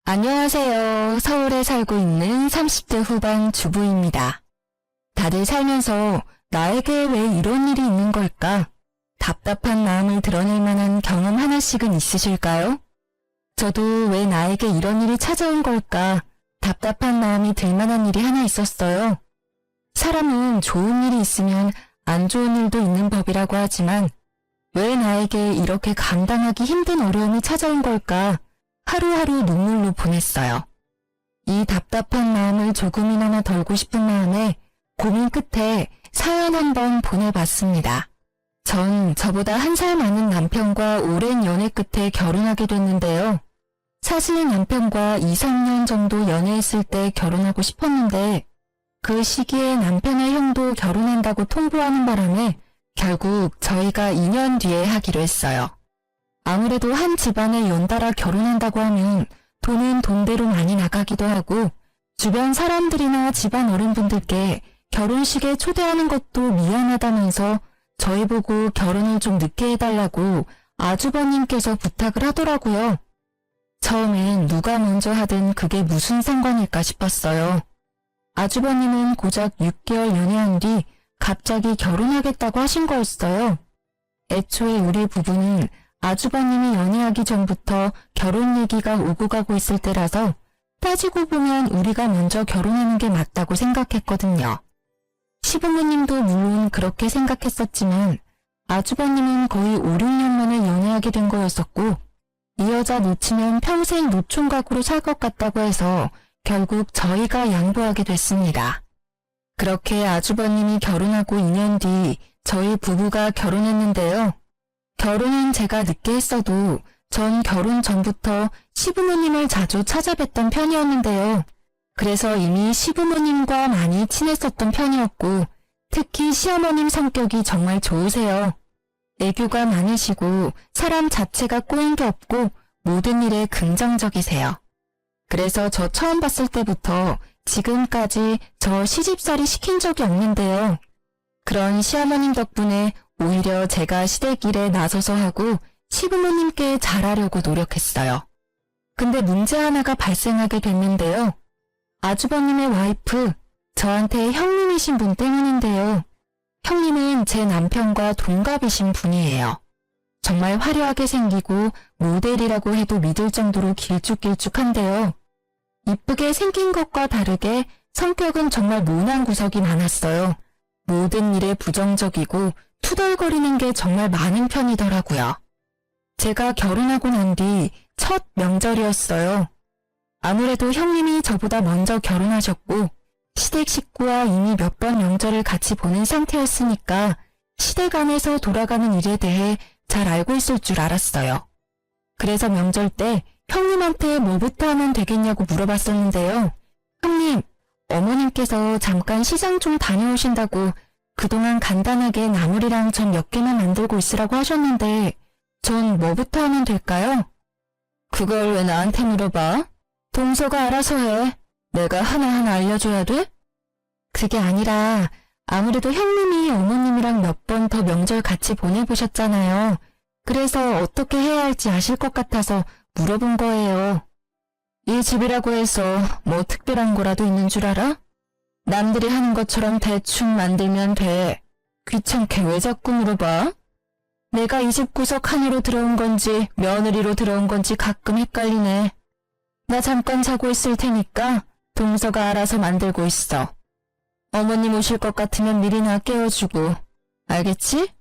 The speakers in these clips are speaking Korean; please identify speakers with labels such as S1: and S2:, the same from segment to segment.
S1: 안녕하세요. 서울에 살고 있는 30대 후반 주부입니다. 다들 살면서 나에게 왜 이런 일이 있는 걸까? 답답한 마음을 드러낼 만한 경험 하나씩은 있으실까요? 저도 왜 나에게 이런 일이 찾아온 걸까? 답답한 마음이 들 만한 일이 하나 있었어요. 사람은 좋은 일이 있으면 안 좋은 일도 있는 법이라고 하지만 왜 나에게 이렇게 감당하기 힘든 어려움이 찾아온 걸까? 하루하루 눈물로 보냈어요. 이 답답한 마음을 조금이나마 덜고 싶은 마음에 고민 끝에 사연 한번 보내봤습니다. 전 저보다 1살 많은 남편과 오랜 연애 끝에 결혼하게 됐는데요. 사실 남편과 2, 3년 정도 연애했을 때 결혼하고 싶었는데 그 시기에 남편의 형도 결혼한다고 통보하는 바람에 결국 저희가 2년 뒤에 하기로 했어요. 아무래도 한 집안에 연달아 결혼한다고 하면 돈은 돈대로 많이 나가기도 하고 주변 사람들이나 집안 어른분들께 결혼식에 초대하는 것도 미안하다면서 저희 보고 결혼을 좀 늦게 해달라고 아주버님께서 부탁을 하더라고요. 처음엔 누가 먼저 하든 그게 무슨 상관일까 싶었어요. 아주버님은 고작 6개월 연애한 뒤 갑자기 결혼하겠다고 하신 거였어요. 애초에 우리 부부는 아주버님이 연애하기 전부터 결혼 얘기가 오고 가고 있을 때라서 따지고 보면 우리가 먼저 결혼하는 게 맞다고 생각했거든요. 시부모님도 물론 그렇게 생각했었지만 아주버님은 거의 5, 6년 만에 연애하게 된 거였었고 이 여자 놓치면 평생 노총각으로 살 것 같다고 해서 결국 저희가 양보하게 됐습니다. 그렇게 아주버님이 결혼하고 2년 뒤 저희 부부가 결혼했는데요. 결혼은 제가 늦게 했어도 전 결혼 전부터 시부모님을 자주 찾아뵀던 편이었는데요. 그래서 이미 시부모님과 많이 친했었던 편이었고 특히 시어머님 성격이 정말 좋으세요. 애교가 많으시고 사람 자체가 꼬인 게 없고 모든 일에 긍정적이세요. 그래서 저 처음 봤을 때부터 지금까지 저 시집살이 시킨 적이 없는데요. 그런 시어머님 덕분에 오히려 제가 시댁일에 나서서 하고 시부모님께 잘하려고 노력했어요. 근데 문제 하나가 발생하게 됐는데요. 아주버님의 와이프, 저한테 형님이신 분 때문인데요. 형님은 제 남편과 동갑이신 분이에요. 정말 화려하게 생기고 모델이라고 해도 믿을 정도로 길쭉길쭉한데요. 이쁘게 생긴 것과 다르게 성격은 정말 모난 구석이 많았어요. 모든 일에 부정적이고 투덜거리는 게 정말 많은 편이더라고요. 제가 결혼하고 난 뒤 첫 명절이었어요. 아무래도 형님이 저보다 먼저 결혼하셨고 시댁 식구와 이미 몇 번 명절을 같이 보낸 상태였으니까 시댁 안에서 돌아가는 일에 대해 잘 알고 있을 줄 알았어요. 그래서 명절 때 형님한테 뭐부터 하면 되겠냐고 물어봤었는데요. 형님, 어머님께서 잠깐 시장 좀 다녀오신다고 그동안 간단하게 나물이랑 전 몇 개만 만들고 있으라고 하셨는데 전 뭐부터 하면 될까요? 그걸 왜 나한테 물어봐? 동서가 알아서 해. 내가 하나하나 알려줘야 돼? 그게 아니라 아무래도 형님이 어머님이랑 몇 번 더 명절 같이 보내보셨잖아요. 그래서 어떻게 해야 할지 아실 것 같아서 물어본 거예요. 이 집이라고 해서 뭐 특별한 거라도 있는 줄 알아? 남들이 하는 것처럼 대충 만들면 돼. 귀찮게 왜 자꾸 물어봐? 내가 이 집 구석 하나로 들어온 건지 며느리로 들어온 건지 가끔 헷갈리네. 나 잠깐 자고 있을 테니까 동서가 알아서 만들고 있어. 어머님 오실 것 같으면 미리나 깨워주고. 알겠지?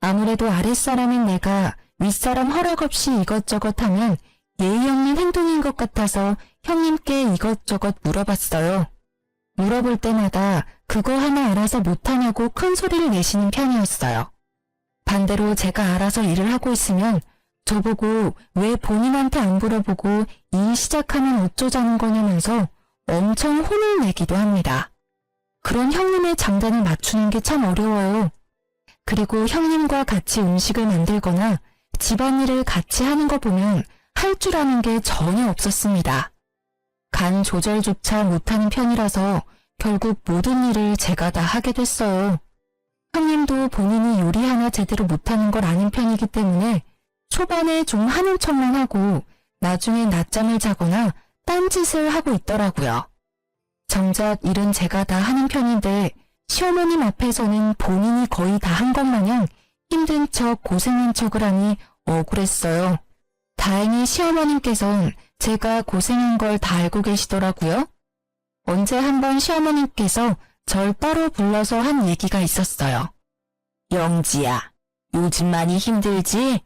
S1: 아무래도 아랫사람인 내가 윗사람 허락 없이 이것저것 하면 예의 없는 행동인 것 같아서 형님께 이것저것 물어봤어요. 물어볼 때마다 그거 하나 알아서 못하냐고 큰 소리를 내시는 편이었어요. 반대로 제가 알아서 일을 하고 있으면 저보고 왜 본인한테 안 물어보고 일 시작하면 어쩌자는 거냐면서 엄청 혼을 내기도 합니다. 그런 형님의 장단을 맞추는 게 참 어려워요. 그리고 형님과 같이 음식을 만들거나 집안일을 같이 하는 거 보면 할 줄 아는 게 전혀 없었습니다. 간 조절조차 못하는 편이라서 결국 모든 일을 제가 다 하게 됐어요. 형님도 본인이 요리 하나 제대로 못하는 걸 아는 편이기 때문에 초반에 좀 하는 척만 하고 나중에 낮잠을 자거나 딴짓을 하고 있더라고요. 정작 일은 제가 다 하는 편인데 시어머님 앞에서는 본인이 거의 다 한 것 마냥 힘든 척 고생한 척을 하니 억울했어요. 다행히 시어머님께선 제가 고생한 걸 다 알고 계시더라고요. 언제 한번 시어머님께서 절 따로 불러서 한 얘기가 있었어요. 영지야, 요즘 많이 힘들지?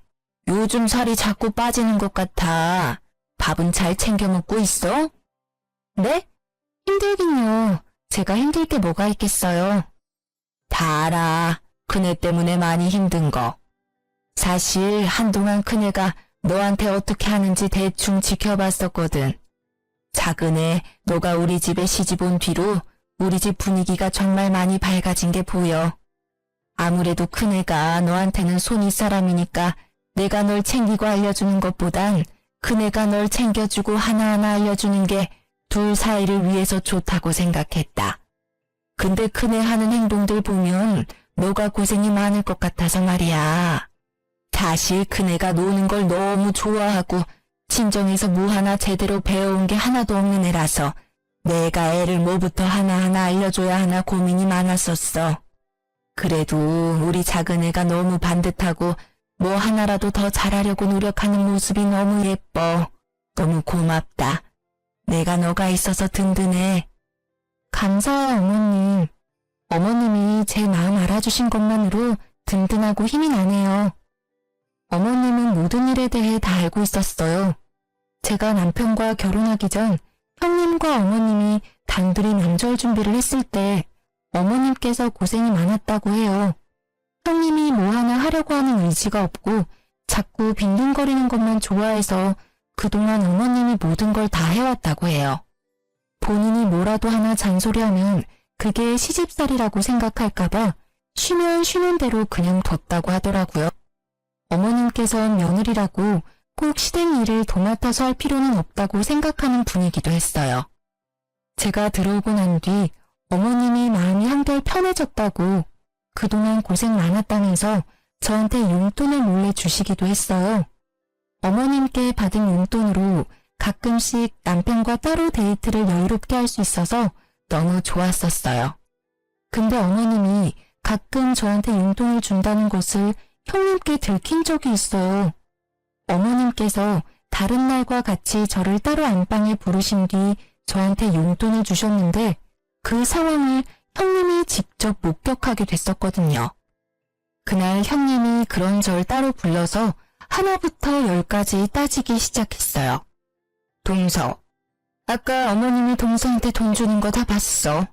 S1: 요즘 살이 자꾸 빠지는 것 같아. 밥은 잘 챙겨 먹고 있어? 네? 힘들긴요. 제가 힘들 게 뭐가 있겠어요. 다 알아. 그네 때문에 많이 힘든 거. 사실 한동안 그네가 너한테 어떻게 하는지 대충 지켜봤었거든. 작은애, 너가 우리 집에 시집 온 뒤로 우리 집 분위기가 정말 많이 밝아진 게 보여. 아무래도 큰애가 너한테는 손이 사람이니까 내가 널 챙기고 알려주는 것보단 큰애가 널 챙겨주고 하나하나 알려주는 게 둘 사이를 위해서 좋다고 생각했다. 근데 큰애 하는 행동들 보면 너가 고생이 많을 것 같아서 말이야. 사실 큰애가 노는 걸 너무 좋아하고 친정에서 뭐 하나 제대로 배워온 게 하나도 없는 애라서 내가 애를 뭐부터 하나하나 알려줘야 하나 고민이 많았었어. 그래도 우리 작은애가 너무 반듯하고 뭐 하나라도 더 잘하려고 노력하는 모습이 너무 예뻐. 너무 고맙다. 내가 너가 있어서 든든해. 감사해요, 어머님. 어머님이 제 마음 알아주신 것만으로 든든하고 힘이 나네요. 어머님은 모든 일에 대해 다 알고 있었어요. 제가 남편과 결혼하기 전 형님과 어머님이 단둘이 명절 준비를 했을 때 어머님께서 고생이 많았다고 해요. 형님이 뭐 하나 하려고 하는 의지가 없고 자꾸 빈둥거리는 것만 좋아해서 그동안 어머님이 모든 걸 다 해왔다고 해요. 본인이 뭐라도 하나 잔소리하면 그게 시집살이라고 생각할까봐 쉬면 쉬는 대로 그냥 뒀다고 하더라고요. 어머님께서 며느리라고 꼭 시댁 일을 도맡아서 할 필요는 없다고 생각하는 분이기도 했어요. 제가 들어오고 난 뒤 어머님이 마음이 한결 편해졌다고 그동안 고생 많았다면서 저한테 용돈을 몰래 주시기도 했어요. 어머님께 받은 용돈으로 가끔씩 남편과 따로 데이트를 여유롭게 할 수 있어서 너무 좋았었어요. 근데 어머님이 가끔 저한테 용돈을 준다는 것을 형님께 들킨 적이 있어요. 어머님께서 다른 날과 같이 저를 따로 안방에 부르신 뒤 저한테 용돈을 주셨는데 그 상황을 형님이 직접 목격하게 됐었거든요. 그날 형님이 그런 절 따로 불러서 하나부터 열까지 따지기 시작했어요. 동서, 아까 어머님이 동서한테 돈 주는 거 다 봤어.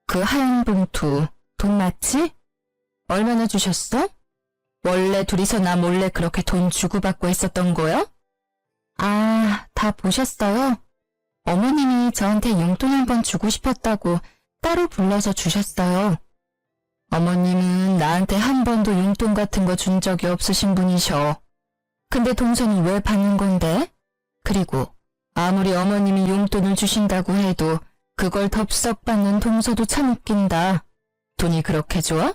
S1: 그 하얀 봉투, 돈 맞지? 얼마나 주셨어? 원래 둘이서 나 몰래 그렇게 돈 주고받고 했었던 거야? 아, 다 보셨어요? 어머님이 저한테 용돈 한번 주고 싶었다고 따로 불러서 주셨어요. 어머님은 나한테 한 번도 용돈 같은 거 준 적이 없으신 분이셔. 근데 동선이 왜 받는 건데? 그리고 아무리 어머님이 용돈을 주신다고 해도 그걸 덥석 받는 동서도 참 웃긴다. 돈이 그렇게 좋아?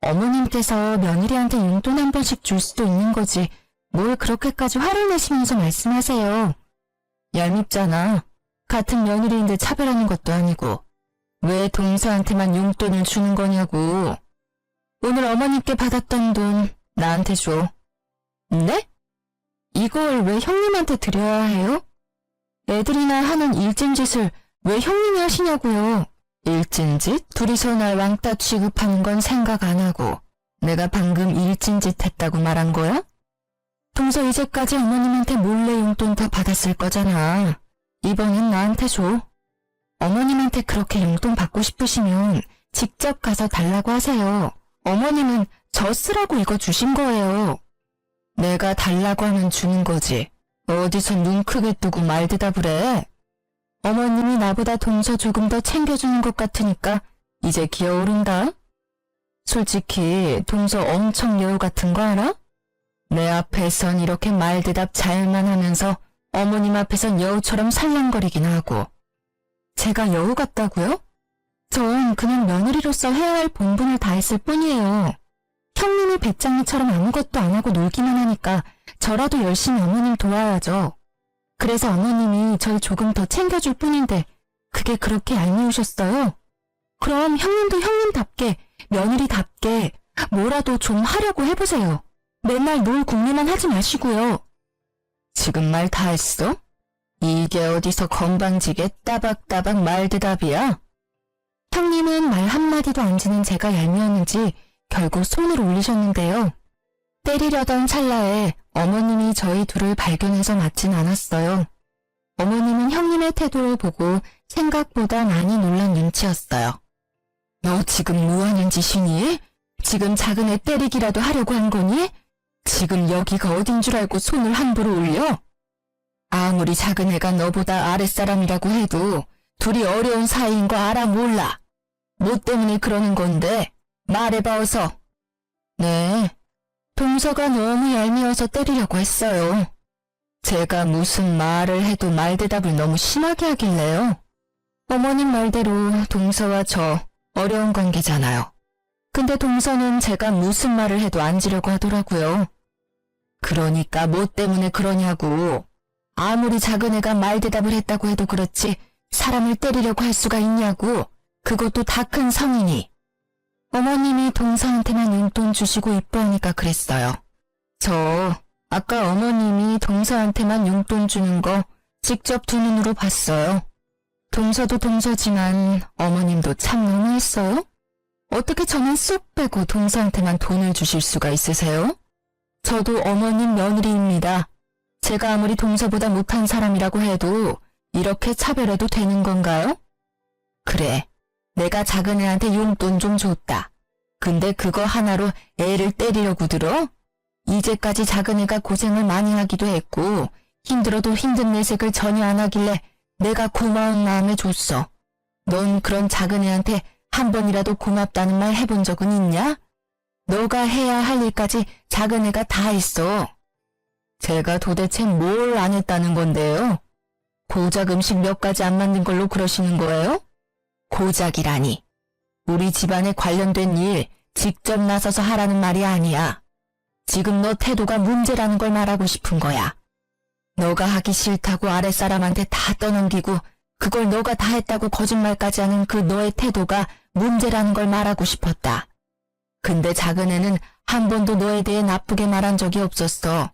S1: 어머님께서 며느리한테 용돈 한 번씩 줄 수도 있는 거지 뭘 그렇게까지 화를 내시면서 말씀하세요. 얄밉잖아. 같은 며느리인데 차별하는 것도 아니고 왜 동서한테만 용돈을 주는 거냐고. 오늘 어머님께 받았던 돈 나한테 줘. 네? 이걸 왜 형님한테 드려야 해요? 애들이나 하는 일진 짓을 왜 형님이 하시냐고요. 일진 짓? 둘이서 날 왕따 취급하는 건 생각 안 하고 내가 방금 일진 짓 했다고 말한 거야? 동서 이제까지 어머님한테 몰래 용돈 다 받았을 거잖아. 이번엔 나한테 줘. 어머님한테 그렇게 용돈 받고 싶으시면 직접 가서 달라고 하세요. 어머님은 저 쓰라고 이거 주신 거예요. 내가 달라고 하면 주는 거지. 어디서 눈 크게 뜨고 말 대답을 해. 어머님이 나보다 동서 조금 더 챙겨주는 것 같으니까 이제 기어오른다. 솔직히 동서 엄청 여우 같은 거 알아? 내 앞에선 이렇게 말 대답 잘만 하면서 어머님 앞에선 여우처럼 살랑거리긴 하고. 제가 여우 같다고요? 전 그냥 며느리로서 해야 할 본분을 다했을 뿐이에요. 형님이 배짱이처럼 아무것도 안 하고 놀기만 하니까 저라도 열심히 어머님 도와야죠. 그래서 어머님이 절 조금 더 챙겨줄 뿐인데 그게 그렇게 얄미우셨어요? 그럼 형님도 형님답게, 며느리답게 뭐라도 좀 하려고 해보세요. 맨날 놀 궁리만 하지 마시고요. 지금 말 다 했어? 이게 어디서 건방지게 따박따박 말대답이야? 형님은 말 한마디도 안 지는 제가 얄미웠는지 결국 손을 올리셨는데요. 때리려던 찰나에 어머님이 저희 둘을 발견해서 맞진 않았어요. 어머님은 형님의 태도를 보고 생각보다 많이 놀란 눈치였어요. 너 지금 뭐하는 짓이니? 지금 작은 애 때리기라도 하려고 한 거니? 지금 여기가 어딘 줄 알고 손을 함부로 올려? 아무리 작은 애가 너보다 아랫사람이라고 해도 둘이 어려운 사이인 거 알아 몰라? 뭐 때문에 그러는 건데? 말해봐 어서. 네, 동서가 너무 얄미워서 때리려고 했어요. 제가 무슨 말을 해도 말대답을 너무 심하게 하길래요. 어머님 말대로 동서와 저 어려운 관계잖아요. 근데 동서는 제가 무슨 말을 해도 안 지려고 하더라고요. 그러니까 뭐 때문에 그러냐고. 아무리 작은 애가 말대답을 했다고 해도 그렇지 사람을 때리려고 할 수가 있냐고. 그것도 다 큰 성인이. 어머님이 동서한테만 용돈 주시고 이뻐하니까 그랬어요. 저 아까 어머님이 동서한테만 용돈 주는 거 직접 두 눈으로 봤어요. 동서도 동서지만 어머님도 참 너무했어요. 어떻게 저는 쏙 빼고 동서한테만 돈을 주실 수가 있으세요? 저도 어머님 며느리입니다. 제가 아무리 동서보다 못한 사람이라고 해도 이렇게 차별해도 되는 건가요? 그래, 내가 작은 애한테 용돈 좀 줬다. 근데 그거 하나로 애를 때리려고 들어? 이제까지 작은 애가 고생을 많이 하기도 했고 힘들어도 힘든 내색을 전혀 안 하길래 내가 고마운 마음에 줬어. 넌 그런 작은 애한테 한 번이라도 고맙다는 말 해본 적은 있냐? 너가 해야 할 일까지 작은 애가 다 했어. 제가 도대체 뭘 안 했다는 건데요? 고작 음식 몇 가지 안 만든 걸로 그러시는 거예요? 고작이라니. 우리 집안에 관련된 일 직접 나서서 하라는 말이 아니야. 지금 너 태도가 문제라는 걸 말하고 싶은 거야. 너가 하기 싫다고 아랫사람한테 다 떠넘기고 그걸 너가 다 했다고 거짓말까지 하는 그 너의 태도가 문제라는 걸 말하고 싶었다. 근데 작은 애는 한 번도 너에 대해 나쁘게 말한 적이 없었어.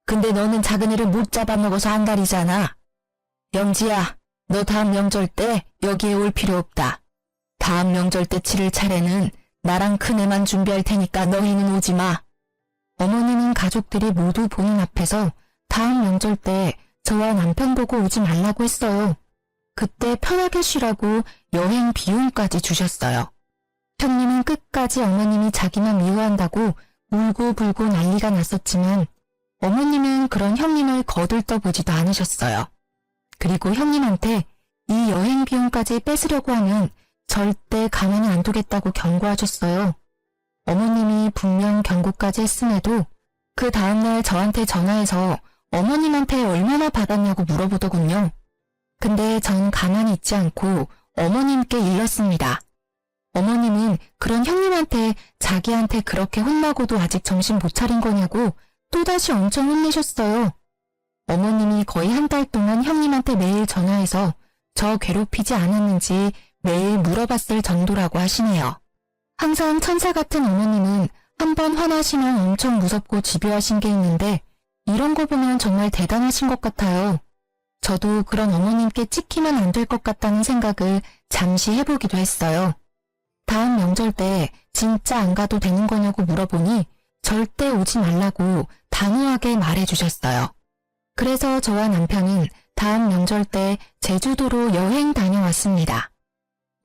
S1: 근데 너는 작은 애를 못 잡아먹어서 안달이잖아. 영지야, 너 다음 명절 때 여기에 올 필요 없다. 다음 명절 때 치를 차례는 나랑 큰애만 준비할 테니까 너희는 오지 마. 어머님은 가족들이 모두 보는 앞에서 다음 명절 때 저와 남편 보고 오지 말라고 했어요. 그때 편하게 쉬라고 여행 비용까지 주셨어요. 형님은 끝까지 어머님이 자기만 미워한다고 울고불고 난리가 났었지만 어머님은 그런 형님을 거들떠보지도 않으셨어요. 그리고 형님한테 이 여행 비용까지 뺏으려고 하면 절대 가만히 안 두겠다고 경고하셨어요. 어머님이 분명 경고까지 했음에도 그 다음날 저한테 전화해서 어머님한테 얼마나 받았냐고 물어보더군요. 근데 전 가만히 있지 않고 어머님께 일렀습니다. 어머님은 그런 형님한테 자기한테 그렇게 혼나고도 아직 정신 못 차린 거냐고 또다시 엄청 혼내셨어요. 어머님이 거의 한 달 동안 형님한테 매일 전화해서 저 괴롭히지 않았는지 매일 물어봤을 정도라고 하시네요. 항상 천사 같은 어머님은 한번 화나시면 엄청 무섭고 집요하신 게 있는데 이런 거 보면 정말 대단하신 것 같아요. 저도 그런 어머님께 찍히면 안 될 것 같다는 생각을 잠시 해보기도 했어요. 다음 명절 때 진짜 안 가도 되는 거냐고 물어보니 절대 오지 말라고 단호하게 말해주셨어요. 그래서 저와 남편은 다음 명절 때 제주도로 여행 다녀왔습니다.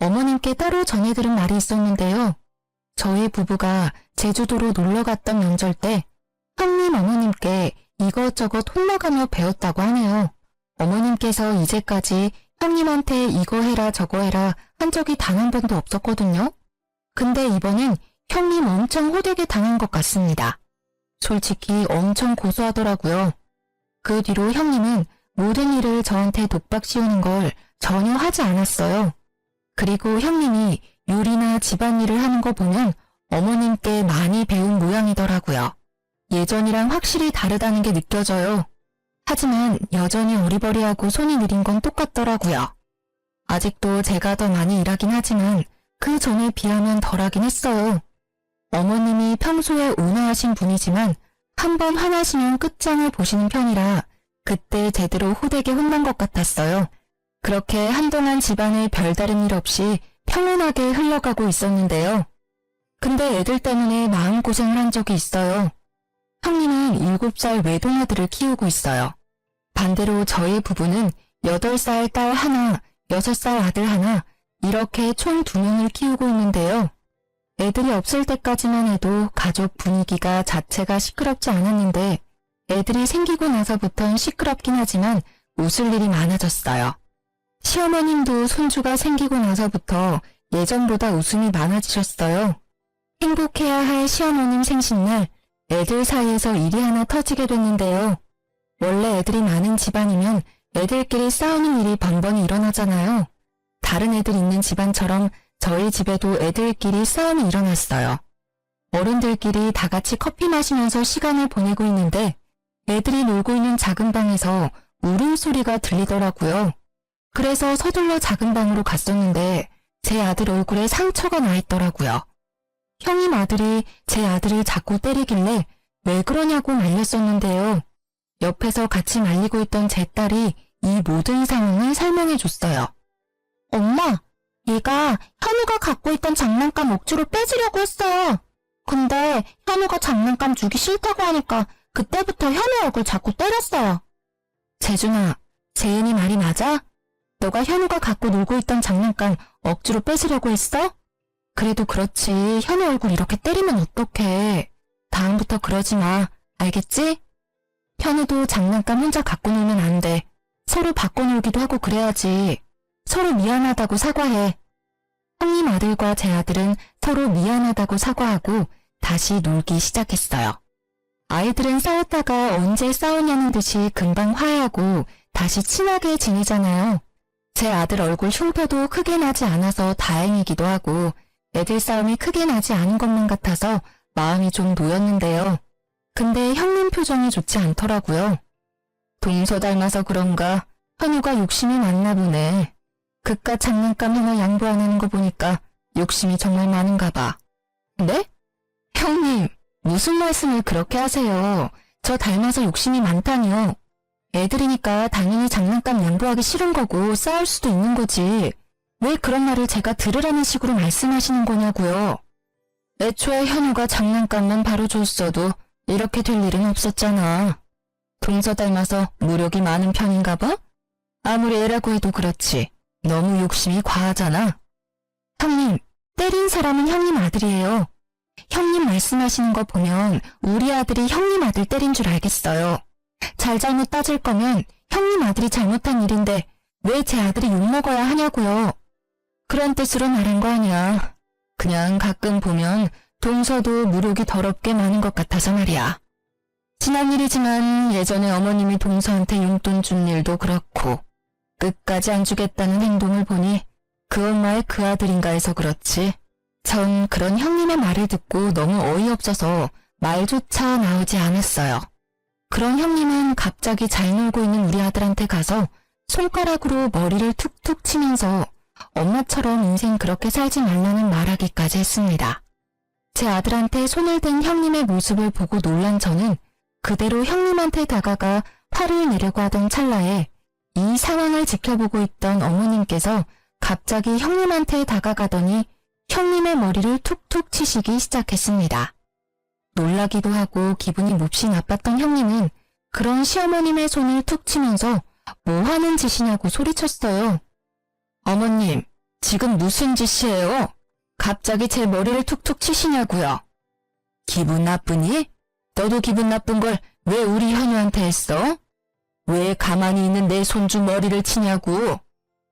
S1: 어머님께 따로 전해들은 말이 있었는데요. 저희 부부가 제주도로 놀러 갔던 명절 때 형님 어머님께 이것저것 혼나가며 배웠다고 하네요. 어머님께서 이제까지 형님한테 이거 해라 저거 해라 한 적이 단 한 번도 없었거든요. 근데 이번엔 형님 엄청 호되게 당한 것 같습니다. 솔직히 엄청 고소하더라고요. 그 뒤로 형님은 모든 일을 저한테 독박 씌우는 걸 전혀 하지 않았어요. 그리고 형님이 요리나 집안일을 하는 거 보면 어머님께 많이 배운 모양이더라고요. 예전이랑 확실히 다르다는 게 느껴져요. 하지만 여전히 어리버리하고 손이 느린 건 똑같더라고요. 아직도 제가 더 많이 일하긴 하지만 그 전에 비하면 덜하긴 했어요. 어머님이 평소에 온화하신 분이지만 한번 화나시면 끝장을 보시는 편이라 그때 제대로 호되게 혼난 것 같았어요. 그렇게 한동안 집안에 별다른 일 없이 평온하게 흘러가고 있었는데요. 근데 애들 때문에 마음고생을 한 적이 있어요. 형님은 7살 외동아들을 키우고 있어요. 반대로 저희 부부는 8살 딸 하나, 6살 아들 하나, 이렇게 총 2명을 키우고 있는데요. 애들이 없을 때까지만 해도 가족 분위기가 자체가 시끄럽지 않았는데 애들이 생기고 나서부턴 시끄럽긴 하지만 웃을 일이 많아졌어요. 시어머님도 손주가 생기고 나서부터 예전보다 웃음이 많아지셨어요. 행복해야 할 시어머님 생신날 애들 사이에서 일이 하나 터지게 됐는데요. 원래 애들이 많은 집안이면 애들끼리 싸우는 일이 번번이 일어나잖아요. 다른 애들 있는 집안처럼 저희 집에도 애들끼리 싸움이 일어났어요. 어른들끼리 다 같이 커피 마시면서 시간을 보내고 있는데 애들이 놀고 있는 작은 방에서 울음소리가 들리더라고요. 그래서 서둘러 작은 방으로 갔었는데 제 아들 얼굴에 상처가 나 있더라고요. 형님 아들이 제 아들을 자꾸 때리길래 왜 그러냐고 말렸었는데요. 옆에서 같이 말리고 있던 제 딸이 이 모든 상황을 설명해 줬어요. 엄마, 얘가 현우가 갖고 있던 장난감 억지로 뺏으려고 했어요. 근데 현우가 장난감 주기 싫다고 하니까 그때부터 현우 얼굴 자꾸 때렸어요. 재준아, 재은이 말이 맞아? 너가 현우가 갖고 놀고 있던 장난감 억지로 뺏으려고 했어? 그래도 그렇지, 현우 얼굴 이렇게 때리면 어떡해. 다음부터 그러지 마, 알겠지? 현우도 장난감 혼자 갖고 놀면 안 돼. 서로 바꿔놀기도 하고 그래야지. 서로 미안하다고 사과해. 형님 아들과 제 아들은 서로 미안하다고 사과하고 다시 놀기 시작했어요. 아이들은 싸웠다가 언제 싸우냐는 듯이 금방 화해하고 다시 친하게 지내잖아요. 제 아들 얼굴 흉터도 크게 나지 않아서 다행이기도 하고 애들 싸움이 크게 나지 않은 것만 같아서 마음이 좀 놓였는데요. 근데 형님 표정이 좋지 않더라고요. 동서 닮아서 그런가 현우가 욕심이 많나 보네. 그깟 장난감 하나 양보 안 하는 거 보니까 욕심이 정말 많은가 봐. 네? 형님, 무슨 말씀을 그렇게 하세요. 저 닮아서 욕심이 많다니요. 애들이니까 당연히 장난감 양보하기 싫은 거고 싸울 수도 있는 거지. 왜 그런 말을 제가 들으라는 식으로 말씀하시는 거냐고요. 애초에 현우가 장난감만 바로 줬어도 이렇게 될 일은 없었잖아. 동서 닮아서 무력이 많은 편인가 봐? 아무리 애라고 해도 그렇지. 너무 욕심이 과하잖아. 형님, 때린 사람은 형님 아들이에요. 형님 말씀하시는 거 보면 우리 아들이 형님 아들 때린 줄 알겠어요. 잘잘못 따질 거면 형님 아들이 잘못한 일인데 왜 제 아들이 욕먹어야 하냐고요. 그런 뜻으로 말한 거 아니야. 그냥 가끔 보면 동서도 무력이 더럽게 많은 것 같아서 말이야. 지난 일이지만 예전에 어머님이 동서한테 용돈 준 일도 그렇고 끝까지 안 주겠다는 행동을 보니 그 엄마의 그 아들인가 해서 그렇지. 전 그런 형님의 말을 듣고 너무 어이없어서 말조차 나오지 않았어요. 그런 형님은 갑자기 잘 놀고 있는 우리 아들한테 가서 손가락으로 머리를 툭툭 치면서 엄마처럼 인생 그렇게 살지 말라는 말하기까지 했습니다. 제 아들한테 손을 댄 형님의 모습을 보고 놀란 저는 그대로 형님한테 다가가 화를 내려고 하던 찰나에 이 상황을 지켜보고 있던 어머님께서 갑자기 형님한테 다가가더니 형님의 머리를 툭툭 치시기 시작했습니다. 놀라기도 하고 기분이 몹시 나빴던 형님은 그런 시어머님의 손을 툭 치면서 뭐 하는 짓이냐고 소리쳤어요. 어머님, 지금 무슨 짓이에요? 갑자기 제 머리를 툭툭 치시냐고요. 기분 나쁘니? 너도 기분 나쁜 걸 왜 우리 현우한테 했어? 왜 가만히 있는 내 손주 머리를 치냐고.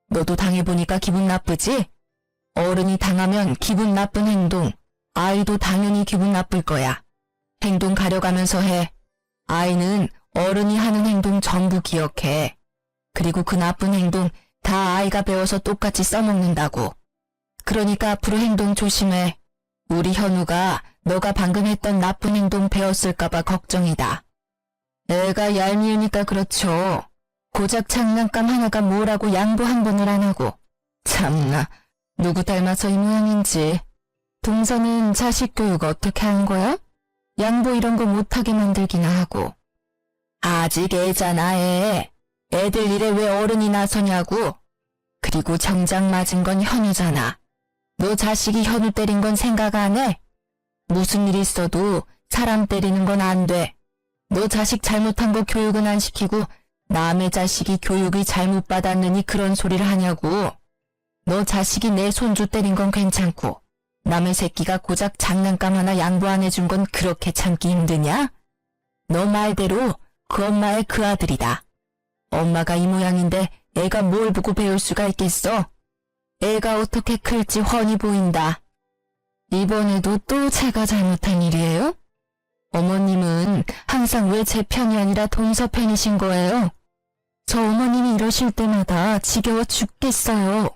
S1: 너도 당해보니까 기분 나쁘지? 어른이 당하면 기분 나쁜 행동, 아이도 당연히 기분 나쁠 거야. 행동 가려가면서 해. 아이는 어른이 하는 행동 전부 기억해. 그리고 그 나쁜 행동 다 아이가 배워서 똑같이 써먹는다고. 그러니까 앞으로 행동 조심해. 우리 현우가 너가 방금 했던 나쁜 행동 배웠을까봐 걱정이다. 애가 얄미우니까 그렇죠. 고작 장난감 하나가 뭐라고 양보 한 번을 안 하고. 참나, 누구 닮아서 이 모양인지. 동서는 자식 교육 어떻게 한 거야? 양보 이런 거 못하게 만들기나 하고. 아직 애잖아, 애. 애들 일에 왜 어른이 나서냐고. 그리고 정작 맞은 건 현우잖아. 너 자식이 현우 때린 건 생각 안 해? 무슨 일 있어도 사람 때리는 건 안 돼. 너 자식 잘못한 거 교육은 안 시키고 남의 자식이 교육이 잘못 받았느니 그런 소리를 하냐고. 너 자식이 내 손주 때린 건 괜찮고 남의 새끼가 고작 장난감 하나 양보 안 해준 건 그렇게 참기 힘드냐? 너 말대로 그 엄마의 그 아들이다. 엄마가 이 모양인데 애가 뭘 보고 배울 수가 있겠어? 애가 어떻게 클지 훤히 보인다. 이번에도 또 제가 잘못한 일이에요? 어머님은 항상 왜 제 편이 아니라 동서 편이신 거예요? 저 어머님이 이러실 때마다 지겨워 죽겠어요.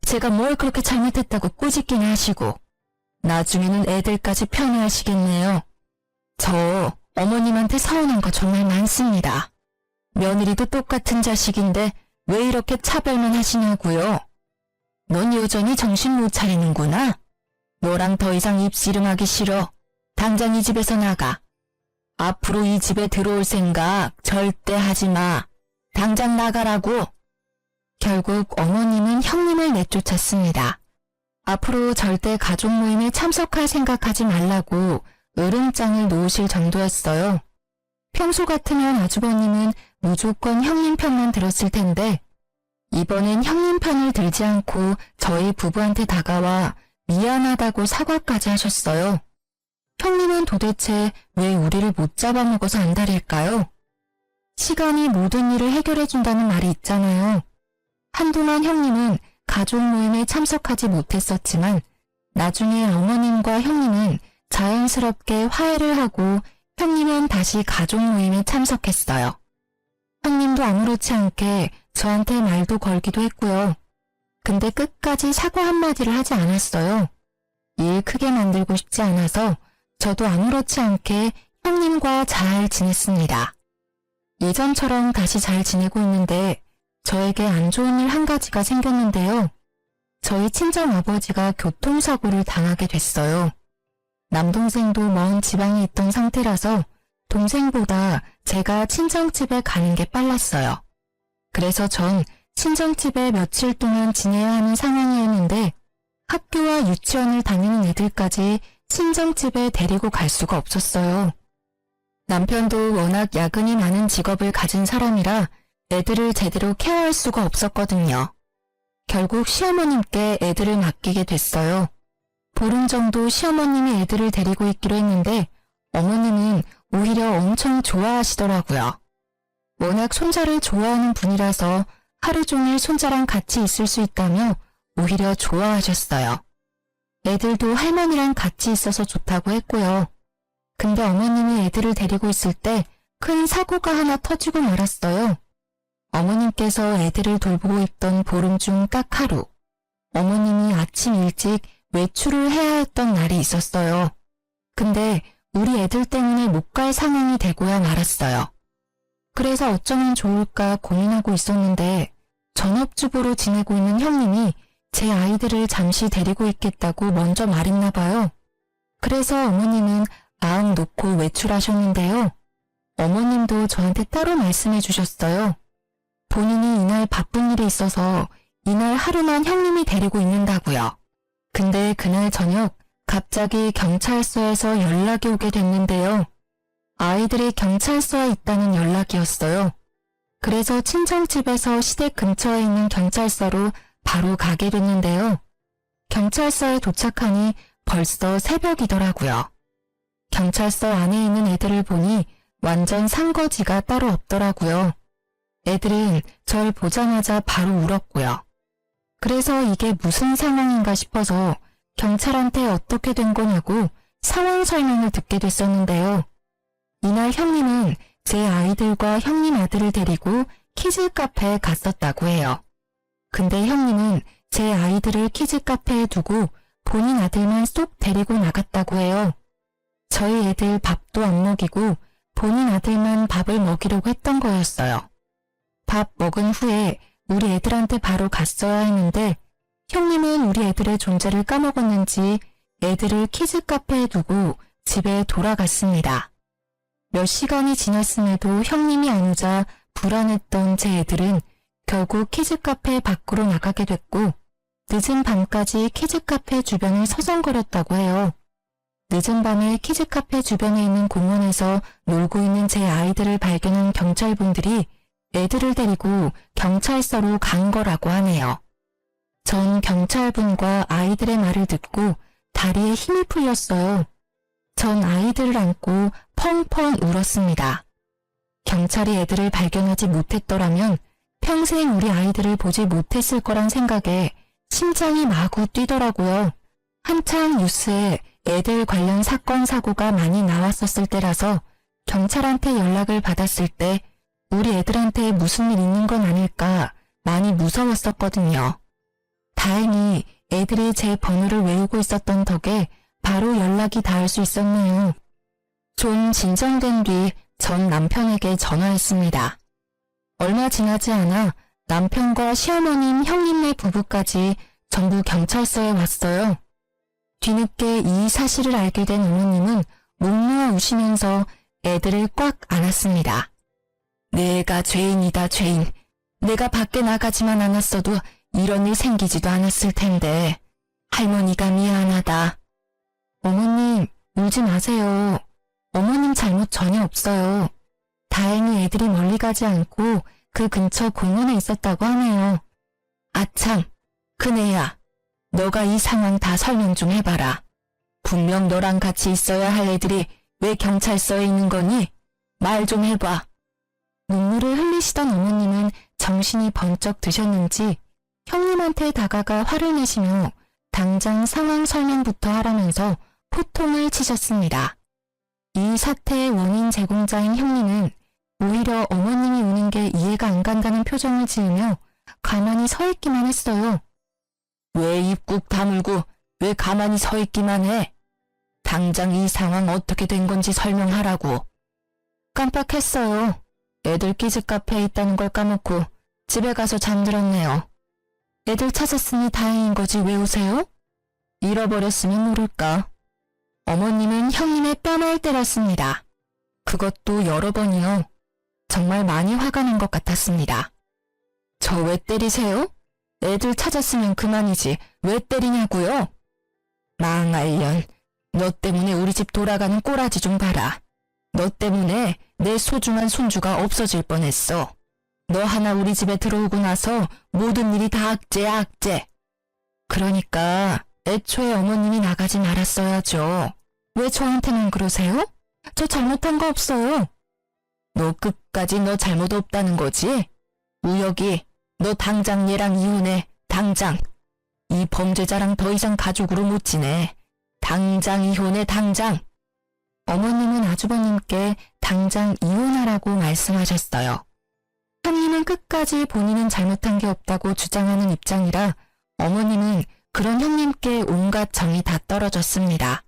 S1: 제가 뭘 그렇게 잘못했다고 꼬집기나 하시고 나중에는 애들까지 편애하시겠네요. 저 어머님한테 서운한 거 정말 많습니다. 며느리도 똑같은 자식인데 왜 이렇게 차별만 하시냐고요. 넌 여전히 정신 못 차리는구나. 너랑 더 이상 입씨름하기 싫어. 당장 이 집에서 나가. 앞으로 이 집에 들어올 생각 절대 하지 마. 당장 나가라고. 결국 어머님은 형님을 내쫓았습니다. 앞으로 절대 가족 모임에 참석할 생각하지 말라고 으름장을 놓으실 정도였어요. 평소 같으면 아주버님은 무조건 형님 편만 들었을 텐데 이번엔 형님 편을 들지 않고 저희 부부한테 다가와 미안하다고 사과까지 하셨어요. 형님은 도대체 왜 우리를 못 잡아먹어서 안달일까요? 시간이 모든 일을 해결해준다는 말이 있잖아요. 한동안 형님은 가족 모임에 참석하지 못했었지만 나중에 어머님과 형님은 자연스럽게 화해를 하고 형님은 다시 가족 모임에 참석했어요. 형님도 아무렇지 않게 저한테 말도 걸기도 했고요. 근데 끝까지 사과 한마디를 하지 않았어요. 일 크게 만들고 싶지 않아서 저도 아무렇지 않게 형님과 잘 지냈습니다. 예전처럼 다시 잘 지내고 있는데 저에게 안 좋은 일 한 가지가 생겼는데요. 저희 친정아버지가 교통사고를 당하게 됐어요. 남동생도 먼 지방에 있던 상태라서 동생보다 제가 친정집에 가는 게 빨랐어요. 그래서 전 친정집에 며칠 동안 지내야 하는 상황이었는데 학교와 유치원을 다니는 애들까지 친정집에 데리고 갈 수가 없었어요. 남편도 워낙 야근이 많은 직업을 가진 사람이라 애들을 제대로 케어할 수가 없었거든요. 결국 시어머님께 애들을 맡기게 됐어요. 보름 정도 시어머님이 애들을 데리고 있기로 했는데 어머님은 오히려 엄청 좋아하시더라고요. 워낙 손자를 좋아하는 분이라서 하루 종일 손자랑 같이 있을 수 있다며 오히려 좋아하셨어요. 애들도 할머니랑 같이 있어서 좋다고 했고요. 근데 어머님이 애들을 데리고 있을 때 큰 사고가 하나 터지고 말았어요. 어머님께서 애들을 돌보고 있던 보름 중 딱 하루, 어머님이 아침 일찍 외출을 해야 했던 날이 있었어요. 근데 우리 애들 때문에 못 갈 상황이 되고야 말았어요. 그래서 어쩌면 좋을까 고민하고 있었는데 전업주부로 지내고 있는 형님이 제 아이들을 잠시 데리고 있겠다고 먼저 말했나 봐요. 그래서 어머님은 마음 놓고 외출하셨는데요. 어머님도 저한테 따로 말씀해 주셨어요. 본인이 이날 바쁜 일이 있어서 이날 하루만 형님이 데리고 있는다고요. 근데 그날 저녁 갑자기 경찰서에서 연락이 오게 됐는데요. 아이들이 경찰서에 있다는 연락이었어요. 그래서 친정집에서 시댁 근처에 있는 경찰서로 바로 가게 됐는데요. 경찰서에 도착하니 벌써 새벽이더라고요. 경찰서 안에 있는 애들을 보니 완전 산거지가 따로 없더라고요. 애들은 절 보자마자 바로 울었고요. 그래서 이게 무슨 상황인가 싶어서 경찰한테 어떻게 된 거냐고 상황 설명을 듣게 됐었는데요. 이날 형님은 제 아이들과 형님 아들을 데리고 키즈 카페에 갔었다고 해요. 근데 형님은 제 아이들을 키즈 카페에 두고 본인 아들만 쏙 데리고 나갔다고 해요. 저희 애들 밥도 안 먹이고 본인 아들만 밥을 먹이려고 했던 거였어요. 밥 먹은 후에 우리 애들한테 바로 갔어야 했는데 형님은 우리 애들의 존재를 까먹었는지 애들을 키즈 카페에 두고 집에 돌아갔습니다. 몇 시간이 지났음에도 형님이 안 오자 불안했던 제 애들은 결국 키즈 카페 밖으로 나가게 됐고 늦은 밤까지 키즈 카페 주변을 서성거렸다고 해요. 늦은 밤에 키즈 카페 주변에 있는 공원에서 놀고 있는 제 아이들을 발견한 경찰분들이 애들을 데리고 경찰서로 간 거라고 하네요. 전 경찰분과 아이들의 말을 듣고 다리에 힘이 풀렸어요. 전 아이들을 안고 펑펑 울었습니다. 경찰이 애들을 발견하지 못했더라면 평생 우리 아이들을 보지 못했을 거란 생각에 심장이 마구 뛰더라고요. 한창 뉴스에 애들 관련 사건 사고가 많이 나왔었을 때라서 경찰한테 연락을 받았을 때 우리 애들한테 무슨 일 있는 건 아닐까 많이 무서웠었거든요. 다행히 애들이 제 번호를 외우고 있었던 덕에 바로 연락이 닿을 수 있었네요. 좀 진정된 뒤 전 남편에게 전화했습니다. 얼마 지나지 않아 남편과 시어머님, 형님네 부부까지 전부 경찰서에 왔어요. 뒤늦게 이 사실을 알게 된 어머님은 목 놓아 우시면서 애들을 꽉 안았습니다. 내가 죄인이다, 죄인. 내가 밖에 나가지만 않았어도 이런 일 생기지도 않았을 텐데 할머니가 미안하다. 어머님, 울지 마세요. 어머님 잘못 전혀 없어요. 다행히 애들이 멀리 가지 않고 그 근처 공원에 있었다고 하네요. 아참, 큰애야. 너가 이 상황 다 설명 좀 해봐라. 분명 너랑 같이 있어야 할 애들이 왜 경찰서에 있는 거니? 말 좀 해봐. 눈물을 흘리시던 어머님은 정신이 번쩍 드셨는지 형님한테 다가가 화를 내시며 당장 상황 설명부터 하라면서 호통을 치셨습니다. 이 사태의 원인 제공자인 형님은 오히려 어머님이 우는 게 이해가 안 간다는 표정을 지으며 가만히 서 있기만 했어요. 왜 입 꾹 다물고 왜 가만히 서 있기만 해? 당장 이 상황 어떻게 된 건지 설명하라고. 깜빡했어요. 애들 키즈 카페에 있다는 걸 까먹고 집에 가서 잠들었네요. 애들 찾았으니 다행인 거지 왜 우세요? 잃어버렸으면 모를까. 어머님은 형님의 뺨을 때렸습니다. 그것도 여러 번이요. 정말 많이 화가 난 것 같았습니다. 저 왜 때리세요? 애들 찾았으면 그만이지 왜 때리냐고요? 망할년, 너 때문에 우리 집 돌아가는 꼬라지 좀 봐라. 너 때문에 내 소중한 손주가 없어질 뻔했어. 너 하나 우리 집에 들어오고 나서 모든 일이 다 악재야, 악재. 그러니까 애초에 어머님이 나가지 말았어야죠. 왜 저한테만 그러세요? 저 잘못한 거 없어요. 너 끝까지 너 잘못 없다는 거지? 우혁이, 너 당장 얘랑 이혼해. 당장. 이 범죄자랑 더 이상 가족으로 못 지내. 당장 이혼해, 당장. 어머님은 아주버님께 당장 이혼하라고 말씀하셨어요. 형님은 끝까지 본인은 잘못한 게 없다고 주장하는 입장이라 어머님은 그런 형님께 온갖 정이 다 떨어졌습니다.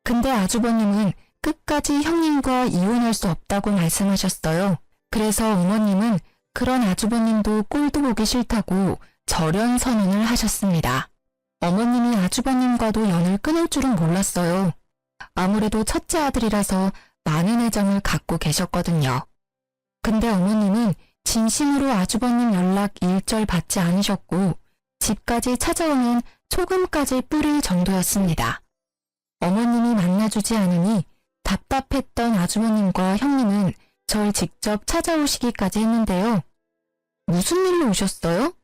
S1: 근데 아주버님은 끝까지 형님과 이혼할 수 없다고 말씀하셨어요. 그래서 어머님은 그런 아주버님도 꼴도 보기 싫다고 절연 선언을 하셨습니다. 어머님이 아주버님과도 연을 끊을 줄은 몰랐어요. 아무래도 첫째 아들이라서 많은 애정을 갖고 계셨거든요. 근데 어머님은 진심으로 아주버님 연락 일절 받지 않으셨고 집까지 찾아오면 소금까지 뿌릴 정도였습니다. 어머님이 만나주지 않으니 답답했던 아주버님과 형님은 절 직접 찾아오시기까지 했는데요. 무슨 일로 오셨어요?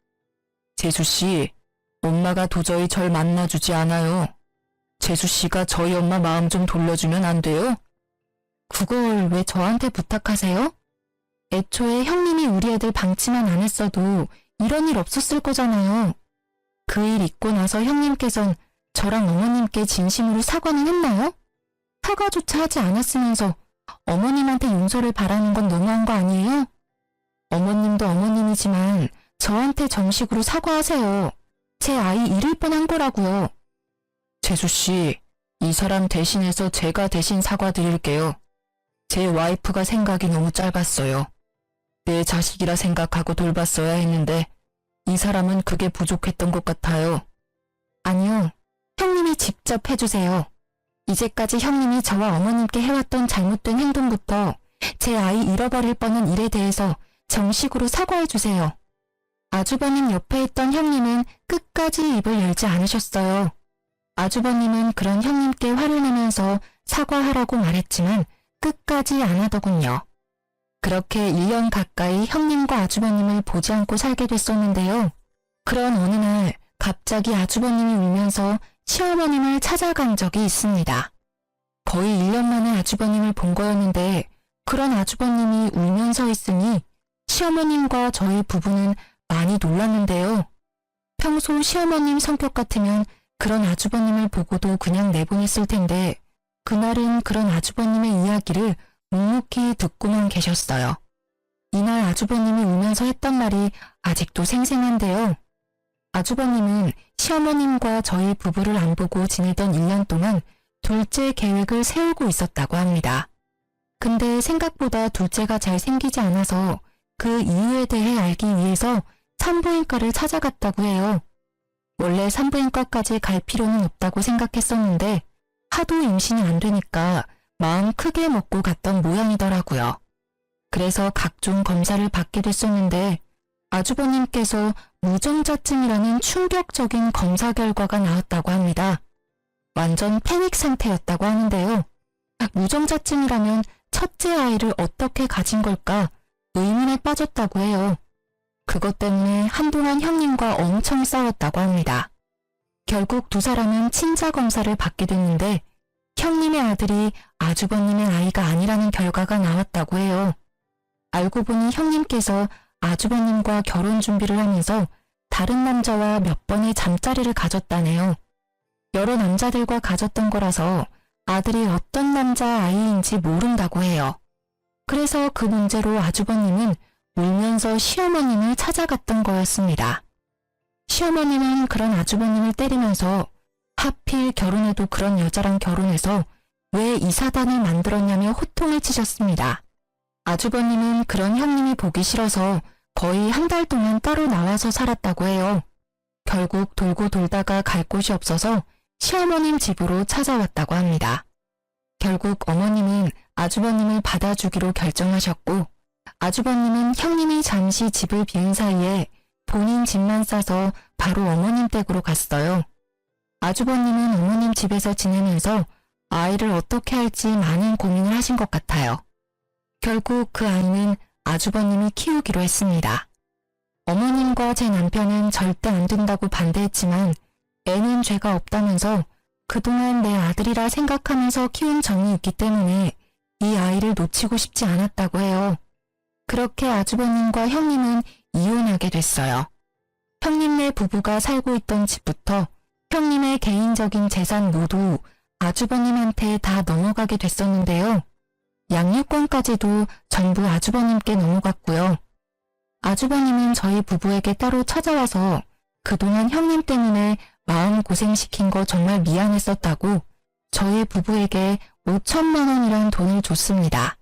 S1: 재수씨, 엄마가 도저히 절 만나주지 않아요. 재수씨가 저희 엄마 마음 좀 돌려주면 안 돼요? 그걸 왜 저한테 부탁하세요? 애초에 형님이 우리 애들 방치만 안 했어도 이런 일 없었을 거잖아요. 그 일 있고 나서 형님께선 저랑 어머님께 진심으로 사과는 했나요? 사과조차 하지 않았으면서 어머님한테 용서를 바라는 건 너무한 거 아니에요? 어머님도 어머님이지만 저한테 정식으로 사과하세요. 제 아이 잃을 뻔한 거라고요. 재수씨, 이 사람 대신해서 제가 대신 사과드릴게요. 제 와이프가 생각이 너무 짧았어요. 내 자식이라 생각하고 돌봤어야 했는데 이 사람은 그게 부족했던 것 같아요. 아니요. 형님이 직접 해주세요. 이제까지 형님이 저와 어머님께 해왔던 잘못된 행동부터 제 아이 잃어버릴 뻔한 일에 대해서 정식으로 사과해주세요. 아주버님 옆에 있던 형님은 끝까지 입을 열지 않으셨어요. 아주버님은 그런 형님께 화를 내면서 사과하라고 말했지만 끝까지 안 하더군요. 그렇게 1년 가까이 형님과 아주버님을 보지 않고 살게 됐었는데요. 그런 어느 날 갑자기 아주버님이 울면서 시어머님을 찾아간 적이 있습니다. 거의 1년 만에 아주버님을 본 거였는데 그런 아주버님이 울면서 있으니 시어머님과 저희 부부는 많이 놀랐는데요. 평소 시어머님 성격 같으면 그런 아주버님을 보고도 그냥 내보냈을 텐데 그날은 그런 아주버님의 이야기를 묵묵히 듣고만 계셨어요. 이날 아주버님이 울면서 했던 말이 아직도 생생한데요. 아주버님은 시어머님과 저희 부부를 안 보고 지내던 1년 동안 둘째 계획을 세우고 있었다고 합니다. 근데 생각보다 둘째가 잘 생기지 않아서 그 이유에 대해 알기 위해서 산부인과를 찾아갔다고 해요. 원래 산부인과까지 갈 필요는 없다고 생각했었는데 하도 임신이 안 되니까 마음 크게 먹고 갔던 모양이더라고요. 그래서 각종 검사를 받게 됐었는데 아주버님께서 무정자증이라는 충격적인 검사 결과가 나왔다고 합니다. 완전 패닉 상태였다고 하는데요. 무정자증이라면 첫째 아이를 어떻게 가진 걸까 의문에 빠졌다고 해요. 그것 때문에 한동안 형님과 엄청 싸웠다고 합니다. 결국 두 사람은 친자 검사를 받게 됐는데 형님의 아들이 아주버님의 아이가 아니라는 결과가 나왔다고 해요. 알고 보니 형님께서 아주버님과 결혼 준비를 하면서 다른 남자와 몇 번의 잠자리를 가졌다네요. 여러 남자들과 가졌던 거라서 아들이 어떤 남자 아이인지 모른다고 해요. 그래서 그 문제로 아주버님은 울면서 시어머님을 찾아갔던 거였습니다. 시어머님은 그런 아주버님을 때리면서 하필 결혼해도 그런 여자랑 결혼해서 왜 이 사단을 만들었냐며 호통을 치셨습니다. 아주버님은 그런 형님이 보기 싫어서 거의 한 달 동안 따로 나와서 살았다고 해요. 결국 돌고 돌다가 갈 곳이 없어서 시어머님 집으로 찾아왔다고 합니다. 결국 어머님은 아주버님을 받아주기로 결정하셨고 아주버님은 형님이 잠시 집을 비운 사이에 본인 집만 싸서 바로 어머님 댁으로 갔어요. 아주버님은 어머님 집에서 지내면서 아이를 어떻게 할지 많은 고민을 하신 것 같아요. 결국 그 아이는 아주버님이 키우기로 했습니다. 어머님과 제 남편은 절대 안 된다고 반대했지만 애는 죄가 없다면서 그동안 내 아들이라 생각하면서 키운 정이 있기 때문에 이 아이를 놓치고 싶지 않았다고 해요. 그렇게 아주버님과 형님은 이혼하게 됐어요. 형님네 부부가 살고 있던 집부터 형님의 개인적인 재산 모두 아주버님한테 다 넘어가게 됐었는데요. 양육권까지도 전부 아주버님께 넘어갔고요. 아주버님은 저희 부부에게 따로 찾아와서 그동안 형님 때문에 마음고생시킨 거 정말 미안했었다고 저희 부부에게 5천만 원이란 돈을 줬습니다.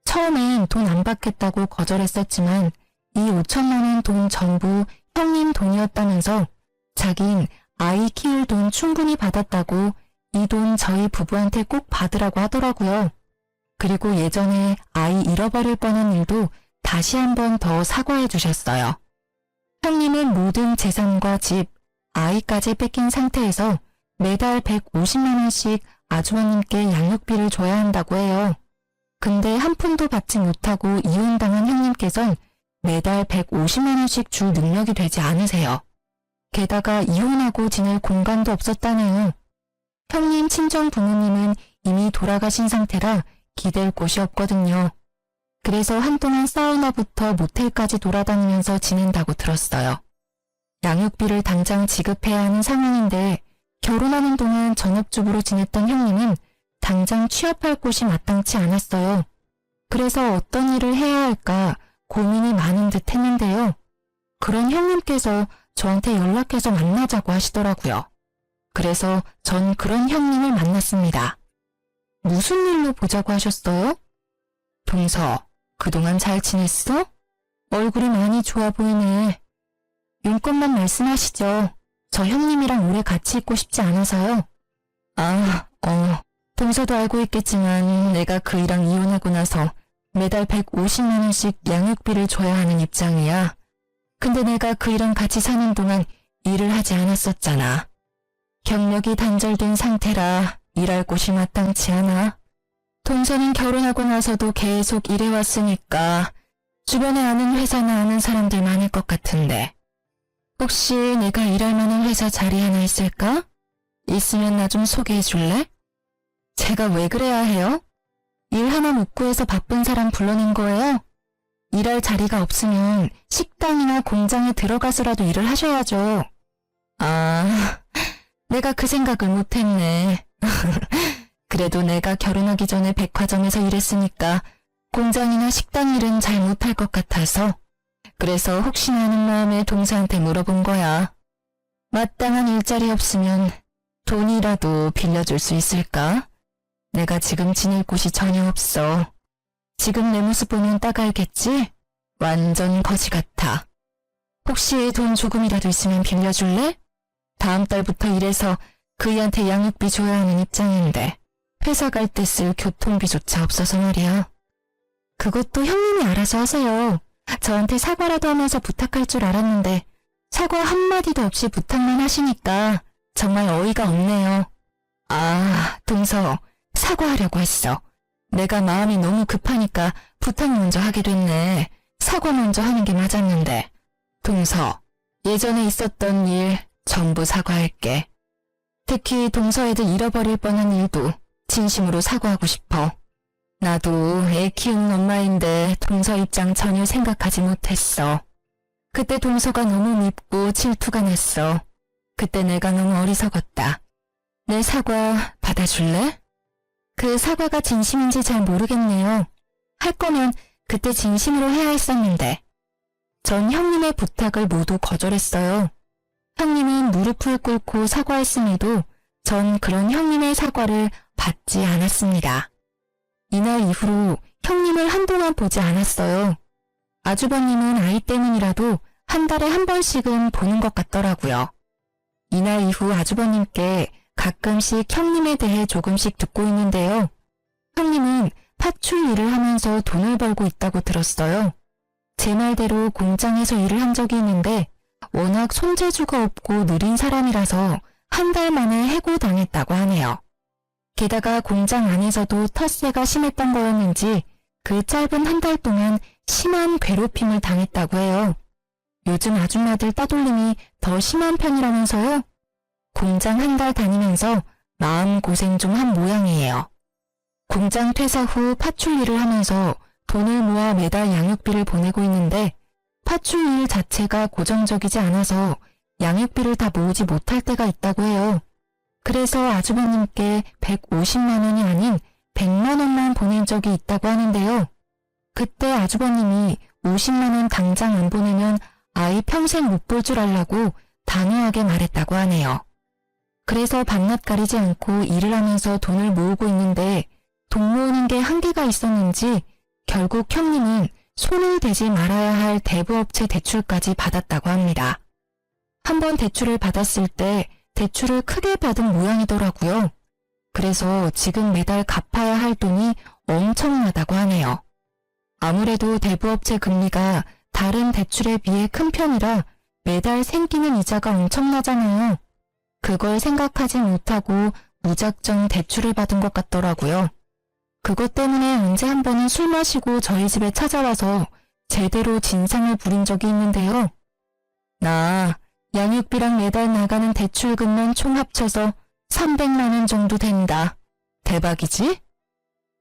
S1: 처음엔 돈 안 받겠다고 거절했었지만 이 5천만 원 돈 전부 형님 돈이었다면서 자긴 아이 키울 돈 충분히 받았다고 이 돈 저희 부부한테 꼭 받으라고 하더라고요. 그리고 예전에 아이 잃어버릴 뻔한 일도 다시 한 번 더 사과해 주셨어요. 형님은 모든 재산과 집, 아이까지 뺏긴 상태에서 매달 150만 원씩 아주버님께 양육비를 줘야 한다고 해요. 근데 한 푼도 받지 못하고 이혼당한 형님께선 매달 150만 원씩 줄 능력이 되지 않으세요. 게다가 이혼하고 지낼 공간도 없었다네요. 형님 친정 부모님은 이미 돌아가신 상태라 기댈 곳이 없거든요. 그래서 한동안 사우나부터 모텔까지 돌아다니면서 지낸다고 들었어요. 양육비를 당장 지급해야 하는 상황인데 결혼하는 동안 전업주부로 지냈던 형님은 당장 취업할 곳이 마땅치 않았어요. 그래서 어떤 일을 해야 할까 고민이 많은 듯 했는데요. 그런 형님께서 저한테 연락해서 만나자고 하시더라고요. 그래서 전 그런 형님을 만났습니다. 무슨 일로 보자고 하셨어요? 동서, 그동안 잘 지냈어? 얼굴이 많이 좋아 보이네. 용건만 말씀하시죠. 저 형님이랑 오래 같이 있고 싶지 않아서요. 동서도 알고 있겠지만 내가 그이랑 이혼하고 나서 매달 150만 원씩 양육비를 줘야 하는 입장이야. 근데 내가 그이랑 같이 사는 동안 일을 하지 않았었잖아. 경력이 단절된 상태라 일할 곳이 마땅치 않아. 동서는 결혼하고 나서도 계속 일해왔으니까 주변에 아는 회사나 아는 사람들 많을 것 같은데 혹시 내가 일할 만한 회사 자리 하나 있을까? 있으면 나 좀 소개해 줄래? 제가 왜 그래야 해요? 일 하나 못 구해서 바쁜 사람 불러낸 거예요? 일할 자리가 없으면 식당이나 공장에 들어가서라도 일을 하셔야죠. 내가 그 생각을 못했네. 그래도 내가 결혼하기 전에 백화점에서 일했으니까 공장이나 식당 일은 잘 못할 것 같아서 그래서 혹시나 하는 마음에 동서한테 물어본 거야. 마땅한 일자리 없으면 돈이라도 빌려줄 수 있을까? 내가 지금 지낼 곳이 전혀 없어. 지금 내 모습 보면 딱 알겠지? 완전 거지 같아. 혹시 돈 조금이라도 있으면 빌려줄래? 다음 달부터 일해서 그이한테 양육비 줘야 하는 입장인데 회사 갈 때 쓸 교통비조차 없어서 말이야. 그것도 형님이 알아서 하세요. 저한테 사과라도 하면서 부탁할 줄 알았는데 사과 한마디도 없이 부탁만 하시니까 정말 어이가 없네요. 동서, 사과하려고 했어. 내가 마음이 너무 급하니까 부탁 먼저 하게 됐네. 사과 먼저 하는 게 맞았는데. 동서, 예전에 있었던 일 전부 사과할게. 특히 동서 애들 잃어버릴 뻔한 일도 진심으로 사과하고 싶어. 나도 애 키우는 엄마인데 동서 입장 전혀 생각하지 못했어. 그때 동서가 너무 밉고 질투가 났어. 그때 내가 너무 어리석었다. 내 사과 받아줄래? 그 사과가 진심인지 잘 모르겠네요. 할 거면 그때 진심으로 해야 했었는데. 전 형님의 부탁을 모두 거절했어요. 형님은 무릎을 꿇고 사과했음에도 전 그런 형님의 사과를 받지 않았습니다. 이날 이후로 형님을 한동안 보지 않았어요. 아주버님은 아이 때문이라도 한 달에 한 번씩은 보는 것 같더라고요. 이날 이후 아주버님께 가끔씩 형님에 대해 조금씩 듣고 있는데요. 형님은 팥줄 일을 하면서 돈을 벌고 있다고 들었어요. 제 말대로 공장에서 일을 한 적이 있는데 워낙 손재주가 없고 느린 사람이라서 한 달 만에 해고당했다고 하네요. 게다가 공장 안에서도 텃세가 심했던 거였는지 그 짧은 한 달 동안 심한 괴롭힘을 당했다고 해요. 요즘 아줌마들 따돌림이 더 심한 편이라면서요? 공장 한 달 다니면서 마음고생 좀 한 모양이에요. 공장 퇴사 후 팥줄 일을 하면서 돈을 모아 매달 양육비를 보내고 있는데 팥줄 일 자체가 고정적이지 않아서 양육비를 다 모으지 못할 때가 있다고 해요. 그래서 아주버님께 150만 원이 아닌 100만 원만 보낸 적이 있다고 하는데요. 그때 아주버님이 50만 원 당장 안 보내면 아이 평생 못 볼 줄 알라고 단호하게 말했다고 하네요. 그래서 밤낮 가리지 않고 일을 하면서 돈을 모으고 있는데 돈 모으는 게 한계가 있었는지 결국 형님은 손을 대지 말아야 할 대부업체 대출까지 받았다고 합니다. 한번 대출을 받았을 때 대출을 크게 받은 모양이더라고요. 그래서 지금 매달 갚아야 할 돈이 엄청나다고 하네요. 아무래도 대부업체 금리가 다른 대출에 비해 큰 편이라 매달 생기는 이자가 엄청나잖아요. 그걸 생각하지 못하고 무작정 대출을 받은 것 같더라고요. 그것 때문에 언제 한 번은 술 마시고 저희 집에 찾아와서 제대로 진상을 부린 적이 있는데요. 나 양육비랑 매달 나가는 대출금만 총 합쳐서 300만 원 정도 된다. 대박이지?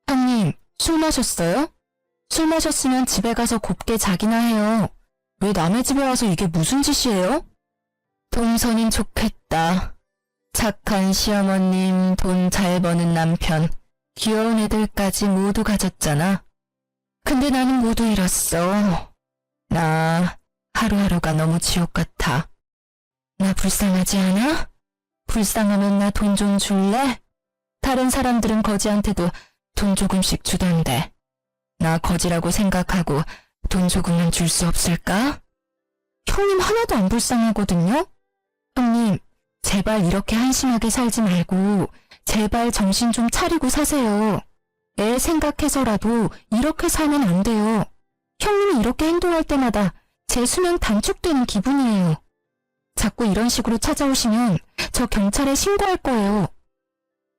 S1: 형님, 술 마셨어요? 술 마셨으면 집에 가서 곱게 자기나 해요. 왜 남의 집에 와서 이게 무슨 짓이에요? 동선인 좋겠다. 착한 시어머님, 돈 잘 버는 남편, 귀여운 애들까지 모두 가졌잖아. 근데 나는 모두 잃었어. 나 하루하루가 너무 지옥 같아. 나 불쌍하지 않아? 불쌍하면 나 돈 좀 줄래? 다른 사람들은 거지한테도 돈 조금씩 주던데. 나 거지라고 생각하고 돈 조금만 줄 수 없을까? 형님 하나도 안 불쌍하거든요? 형님, 제발 이렇게 한심하게 살지 말고 제발 정신 좀 차리고 사세요. 애 생각해서라도 이렇게 살면 안 돼요. 형님이 이렇게 행동할 때마다 제 수명 단축되는 기분이에요. 자꾸 이런 식으로 찾아오시면 저 경찰에 신고할 거예요.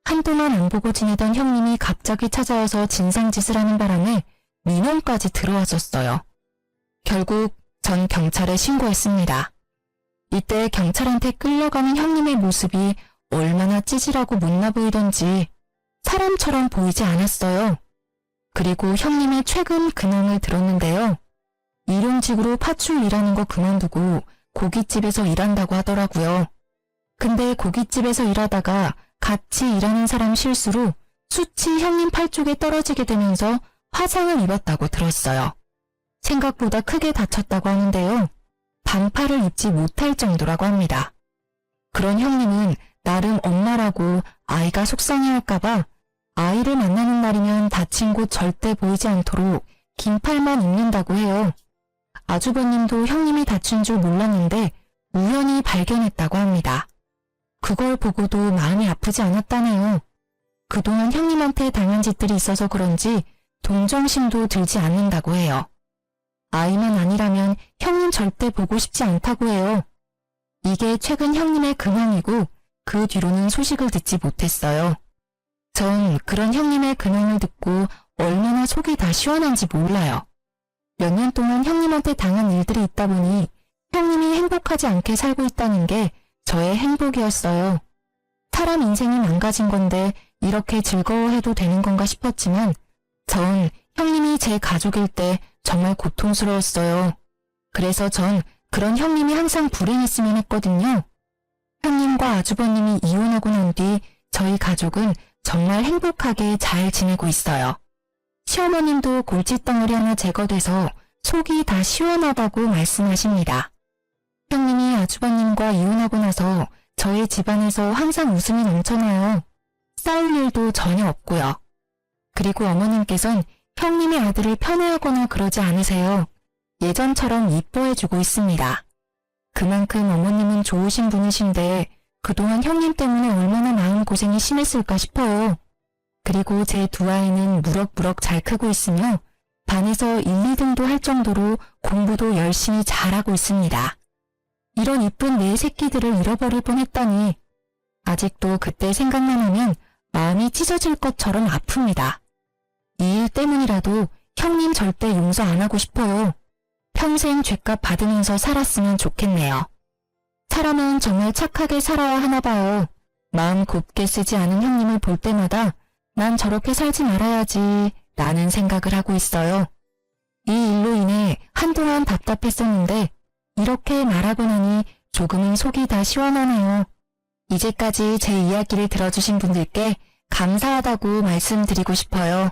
S1: 한동안 안 보고 지내던 형님이 갑자기 찾아와서 진상짓을 하는 바람에 민원까지 들어왔었어요. 결국 전 경찰에 신고했습니다. 이때 경찰한테 끌려가는 형님의 모습이 얼마나 찌질하고 못나 보이던지 사람처럼 보이지 않았어요. 그리고 형님의 최근 근황을 들었는데요. 일용직으로 파출 일하는 거 그만두고 고깃집에서 일한다고 하더라고요. 근데 고깃집에서 일하다가 같이 일하는 사람 실수로 숯이 형님 팔 쪽에 떨어지게 되면서 화상을 입었다고 들었어요. 생각보다 크게 다쳤다고 하는데요. 반팔을 입지 못할 정도라고 합니다. 그런 형님은 나름 엄마라고 아이가 속상해할까봐 아이를 만나는 날이면 다친 곳 절대 보이지 않도록 긴 팔만 입는다고 해요. 아주버님도 형님이 다친 줄 몰랐는데 우연히 발견했다고 합니다. 그걸 보고도 마음이 아프지 않았다네요. 그동안 형님한테 당한 짓들이 있어서 그런지 동정심도 들지 않는다고 해요. 아이만 아니라면 형님 절대 보고 싶지 않다고 해요. 이게 최근 형님의 근황이고 그 뒤로는 소식을 듣지 못했어요. 전 그런 형님의 근황을 듣고 얼마나 속이 다 시원한지 몰라요. 몇 년 동안 형님한테 당한 일들이 있다 보니 형님이 행복하지 않게 살고 있다는 게 저의 행복이었어요. 사람 인생이 망가진 건데 이렇게 즐거워해도 되는 건가 싶었지만 전 형님이 제 가족일 때 정말 고통스러웠어요. 그래서 전 그런 형님이 항상 불행했으면 했거든요. 형님과 아주버님이 이혼하고 난 뒤 저희 가족은 정말 행복하게 잘 지내고 있어요. 시어머님도 골칫덩어리 하나 제거돼서 속이 다 시원하다고 말씀하십니다. 형님이 아주버님과 이혼하고 나서 저희 집안에서 항상 웃음이 넘쳐나요. 싸울 일도 전혀 없고요. 그리고 어머님께선 형님의 아들을 편애하거나 그러지 않으세요. 예전처럼 이뻐해주고 있습니다. 그만큼 어머님은 좋으신 분이신데 그동안 형님 때문에 얼마나 마음고생이 심했을까 싶어요. 그리고 제 두 아이는 무럭무럭 잘 크고 있으며 반에서 1, 2등도 할 정도로 공부도 열심히 잘하고 있습니다. 이런 이쁜 내 새끼들을 잃어버릴 뻔했다니 아직도 그때 생각만 하면 마음이 찢어질 것처럼 아픕니다. 이 일 때문이라도 형님 절대 용서 안 하고 싶어요. 평생 죗값 받으면서 살았으면 좋겠네요. 사람은 정말 착하게 살아야 하나 봐요. 마음 곱게 쓰지 않은 형님을 볼 때마다 난 저렇게 살지 말아야지 라는 생각을 하고 있어요. 이 일로 인해 한동안 답답했었는데 이렇게 말하고 나니 조금은 속이 다 시원하네요. 이제까지 제 이야기를 들어주신 분들께 감사하다고 말씀드리고 싶어요.